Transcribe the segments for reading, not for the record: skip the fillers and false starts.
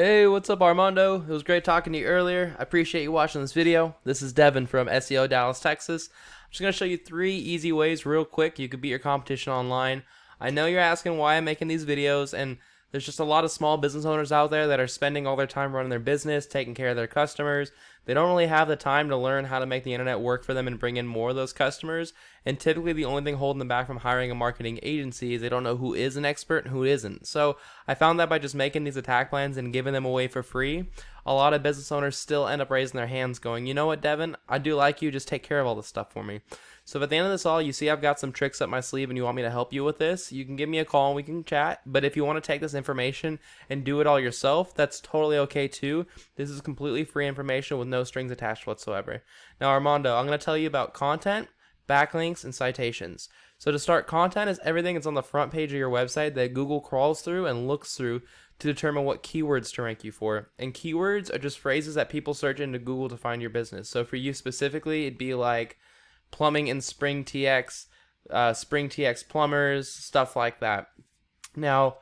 Hey, what's up, Armando? It was great talking to you earlier. I appreciate you watching this video. This is Devin from SEO Dallas, Texas. I'm just going to show you 3 easy ways real quick you could beat your competition online. I know you're asking why I'm making these videos, and there's just a lot of small business owners out there that are spending all their time running their business, taking care of their customers. They don't really have the time to learn how to make the internet work for them and bring in more of those customers. And typically the only thing holding them back from hiring a marketing agency is they don't know who is an expert and who isn't. So I found that by just making these attack plans and giving them away for free, a lot of business owners still end up raising their hands going, you know what, Devin, I do like you, just take care of all this stuff for me. So at the end of this all, you see I've got some tricks up my sleeve and you want me to help you with this, you can give me a call and we can chat. But if you want to take this information and do it all yourself, that's totally okay too. This is completely free information with no strings attached whatsoever. Now, Armando, I'm going to tell you about content, backlinks, and citations. So to start, content is everything that's on the front page of your website that Google crawls through and looks through to determine what keywords to rank you for. And keywords are just phrases that people search into Google to find your business. So for you specifically, it'd be like plumbing and spring TX, spring TX plumbers, stuff like that. Now,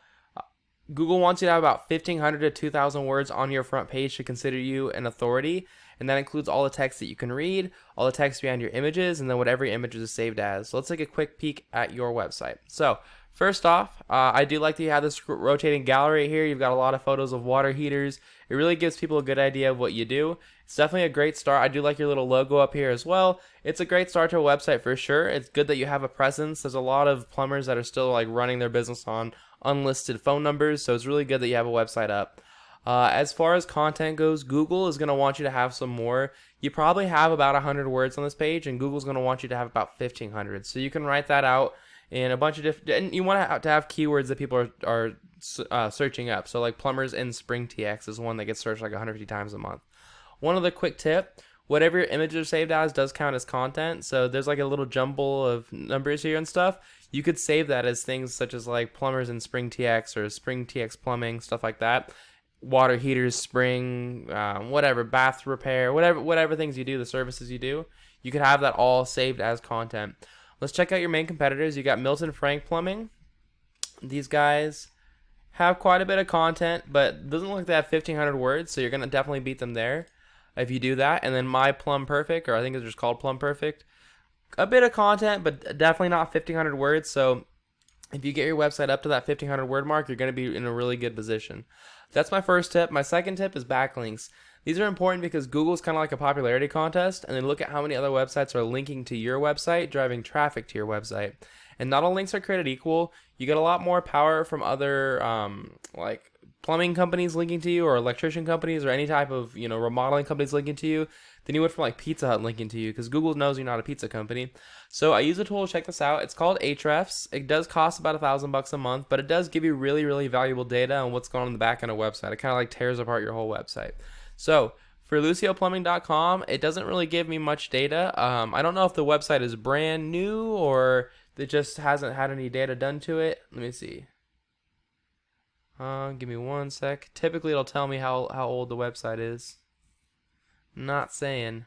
Google wants you to have about 1,500 to 2,000 words on your front page to consider you an authority, and that includes all the text that you can read, all the text behind your images, and then what every image is saved as. So let's take a quick peek at your website. So first off, I do like that you have this rotating gallery here. You've got a lot of photos of water heaters. It really gives people a good idea of what you do. It's definitely a great start. I do like your little logo up here as well. It's a great start to a website for sure. It's good that you have a presence. There's a lot of plumbers that are still like running their business on unlisted phone numbers, so it's really good that you have a website up. As far as content goes, Google is going to want you to have some more. You probably have about 100 words on this page, and Google's going to want you to have about 1,500. So you can write that out in a bunch of different, and you want to have keywords that people are searching up. So like plumbers and spring TX is one that gets searched like 150 times a month. One other quick tip, whatever your images are saved as does count as content. So there's like a little jumble of numbers here and stuff. You could save that as things such as like plumbers and spring TX or spring TX plumbing, stuff like that. Water heaters, spring, whatever, bath repair, whatever things you do, the services you do, you could have that all saved as content. Let's check out your main competitors. You got Milton Frank Plumbing. These guys have quite a bit of content, but it doesn't look like they have 1,500 words, so you're going to definitely beat them there if you do that. And then my Plumb Perfect, or I think it's just called Plumb Perfect, a bit of content, but definitely not 1,500 words. So if you get your website up to that 1,500 word mark, you're going to be in a really good position. That's my first tip. My second tip is backlinks. These are important because Google's kind of like a popularity contest, and they look at how many other websites are linking to your website, driving traffic to your website. And not all links are created equal. You get a lot more power from other like plumbing companies linking to you, or electrician companies, or any type of remodeling companies linking to you than you would from like Pizza Hut linking to you, because Google knows you're not a pizza company. So I use a tool to check this out. It's called Ahrefs. It does cost about $1,000 a month, but it does give you really valuable data on what's going on in the back end of a website. It kind of like tears apart your whole website. So for LucioPlumbing.com, it doesn't really give me much data. I don't know if the website is brand new or it just hasn't had any data done to it. Let me see. Give me one sec. Typically, it'll tell me how old the website is. Not saying.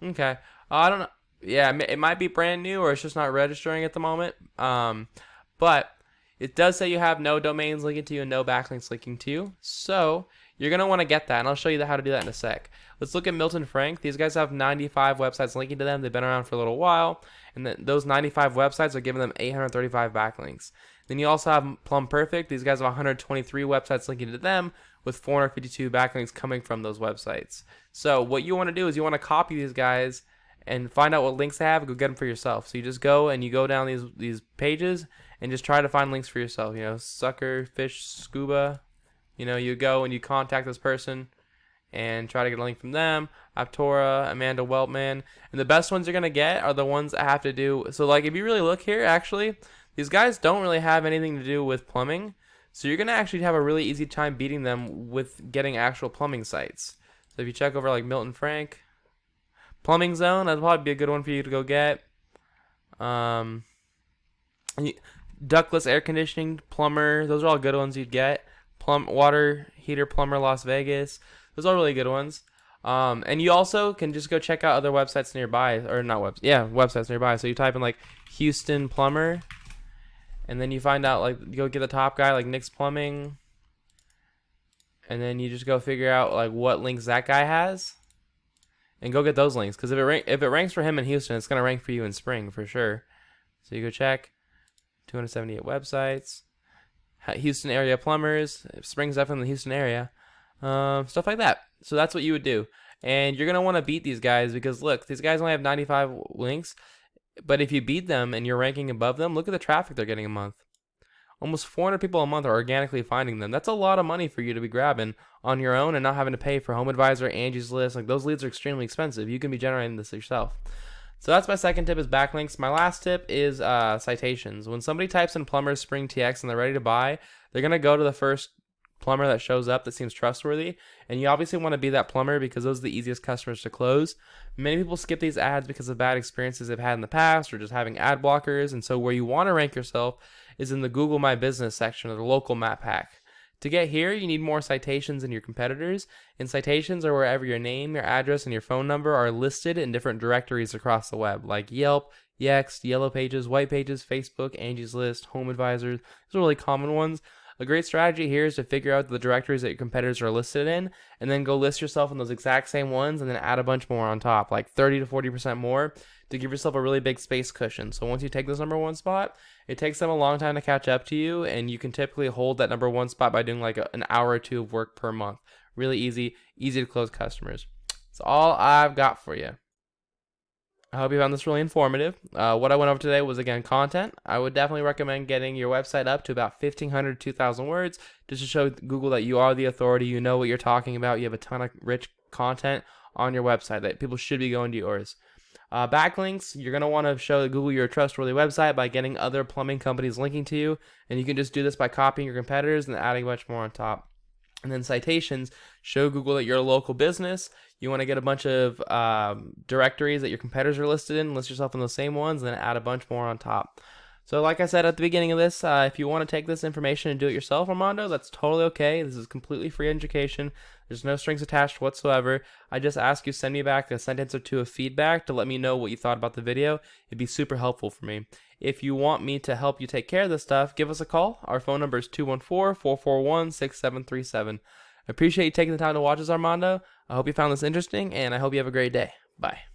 Okay. I don't know. Yeah, it might be brand new, or it's just not registering at the moment. But it does say you have no domains linking to you and no backlinks linking to you. So you're going to want to get that, and I'll show you how to do that in a sec. Let's look at Milton Frank. These guys have 95 websites linking to them. They've been around for a little while, and those 95 websites are giving them 835 backlinks. Then you also have Plumb Perfect. These guys have 123 websites linking to them with 452 backlinks coming from those websites. So what you want to do is you want to copy these guys and find out what links they have and go get them for yourself. So you just go and you go down these pages and just try to find links for yourself. Sucker, fish, scuba. You go and you contact this person and try to get a link from them. Aptora, Amanda Weltman. And the best ones you're going to get are the ones that have to do. So like if you really look here, actually, these guys don't really have anything to do with plumbing. So you're going to actually have a really easy time beating them with getting actual plumbing sites. So if you check over like Milton Frank, Plumbing Zone, that'd probably be a good one for you to go get. Ductless air conditioning, plumber, those are all good ones you'd get. Water heater plumber Las Vegas, those are really good ones. And you also can just go check out other websites nearby, or not websites nearby. So you type in like Houston plumber, and then you find out like you go get the top guy like Nick's Plumbing, and then you just go figure out like what links that guy has, and go get those links. Because if it ranks for him in Houston, it's gonna rank for you in Spring for sure. So you go check 278 websites, Houston area plumbers. Spring's definitely in the Houston area, stuff like that. So that's what you would do, and you're gonna want to beat these guys because look, these guys only have 95 links, but if you beat them and you're ranking above them, look at the traffic they're getting a month. Almost 400 people a month are organically finding them. That's a lot of money for you to be grabbing on your own and not having to pay for Home Advisor, Angie's List. Like, those leads are extremely expensive. You can be generating this yourself. So that's my second tip, is backlinks. My last tip is citations. When somebody types in Plumbers Spring TX and they're ready to buy, they're going to go to the first plumber that shows up that seems trustworthy, and you obviously want to be that plumber because those are the easiest customers to close. Many people skip these ads because of bad experiences they've had in the past or just having ad blockers, and so where you want to rank yourself is in the Google My Business section of the local map pack. To get here, you need more citations than your competitors, and citations are wherever your name, your address, and your phone number are listed in different directories across the web, like Yelp, Yext, Yellow Pages, White Pages, Facebook, Angie's List, Home Advisor. Those are really common ones. A great strategy here is to figure out the directories that your competitors are listed in, and then go list yourself in those exact same ones, and then add a bunch more on top, like 30 to 40% more, to give yourself a really big space cushion. So once you take this #1 spot, it takes them a long time to catch up to you, and you can typically hold that #1 spot by doing like an hour or two of work per month. Really easy to close customers. That's all I've got for you. I hope you found this really informative. What I went over today was, again, content. I would definitely recommend getting your website up to about 1,500 to 2,000 words just to show Google that you are the authority, you know what you're talking about, you have a ton of rich content on your website that people should be going to yours. Backlinks, you're going to want to show Google you're a trustworthy website by getting other plumbing companies linking to you, and you can just do this by copying your competitors and adding much more on top. And then citations, show Google that you're a local business. You want to get a bunch of directories that your competitors are listed in, list yourself in those same ones, and then add a bunch more on top. So like I said at the beginning of this, if you want to take this information and do it yourself, Armando, that's totally okay. This is completely free education. There's no strings attached whatsoever. I just ask you send me back a sentence or two of feedback to let me know what you thought about the video. It'd be super helpful for me. If you want me to help you take care of this stuff, give us a call. Our phone number is 214-441-6737. I appreciate you taking the time to watch this, Armando. I hope you found this interesting, and I hope you have a great day. Bye.